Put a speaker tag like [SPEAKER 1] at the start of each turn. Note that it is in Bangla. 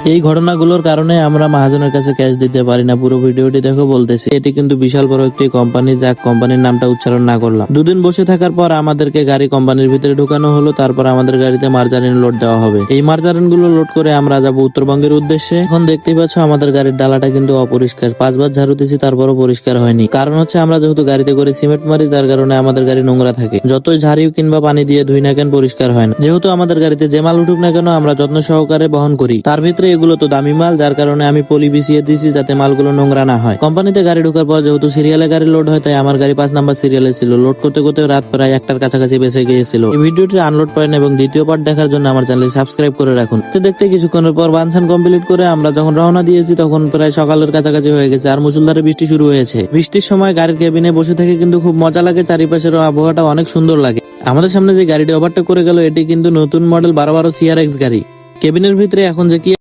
[SPEAKER 1] এই ঘটনাগুলোর কারণে আমরা মহাজনের কাছে ক্যাশ দিতে পারি না। পুরো ভিডিওটি দেখো বলতেছি। এটি কিন্তু বিশাল বড় একটি কোম্পানি, যা কোম্পানির নামটা উচ্চারণ না করলাম। দুদিন বসে থাকার পর আমাদেরকে গাড়ি কোম্পানির ভিতরে ঢুকানো হলো। তারপর আমাদের গাড়িতে মার্জারিন লোড দেওয়া হবে। এই মার্জারিন গুলো লোড করে আমরা যাবো উত্তরবঙ্গের উদ্দেশ্যে। এখন দেখতেই পাচ্ছ আমাদের গাড়ির ডালাটা কিন্তু অপরিষ্কার। 5 বার ঝাড়ু দিয়েছি, তারপরও পরিষ্কার হয়নি। কারণ হচ্ছে আমরা যেহেতু গাড়িতে করে সিমেন্ট মারি, তার কারণে আমাদের গাড়ি নোংরা থাকে। যতই ঝাড়িও কিংবা পানি দিয়ে ধুই না কেন, পরিষ্কার হয় না। যেহেতু আমাদের গাড়িতে যে মাল উঠুক না কেন আমরা যত্ন সহকারে বহন করি। তার ভিতরে এগুলো তো দামি মাল, যার কারণে আমি পলি বিছিয়ে দিয়েছি যাতে মালগুলো নোংরা না হয়। কোম্পানিতে গাড়ি ঢোকার পর যেহেতু সিরিয়ালে গাড়ি লোড হয়, তাই আমার গাড়ি 5 নাম্বার সিরিয়ালে ছিল। লোড করতে করতে রাত প্রায় 1টার কাছাকাছি বেঁচে গিয়েছিল। এই ভিডিওটি আনলোড পয়েন্ট এবং দ্বিতীয় পার্ট দেখার জন্য আমার চ্যানেল সাবস্ক্রাইব করে রাখুন। দেখতে কিছুক্ষণের পর বানসান কমপ্লিট করে আমরা যখন রওনা দিয়েছি তখন প্রায় সকালের কাছাকাছি হয়ে গেছে আর মুষলধারে বৃষ্টি শুরু হয়েছে। বৃষ্টির সময় গাড়ির কেবিনে বসে থেকে কিন্তু খুব মজা লাগে, চারিপাশের আবহাওয়াটা অনেক সুন্দর লাগে। আমাদের সামনে যে গাড়িটি ওভারটেক করে গেল এটি কিন্তু নতুন মডেল 1212 CRX গাড়ি। কেবিনের ভিতরে এখন যে কি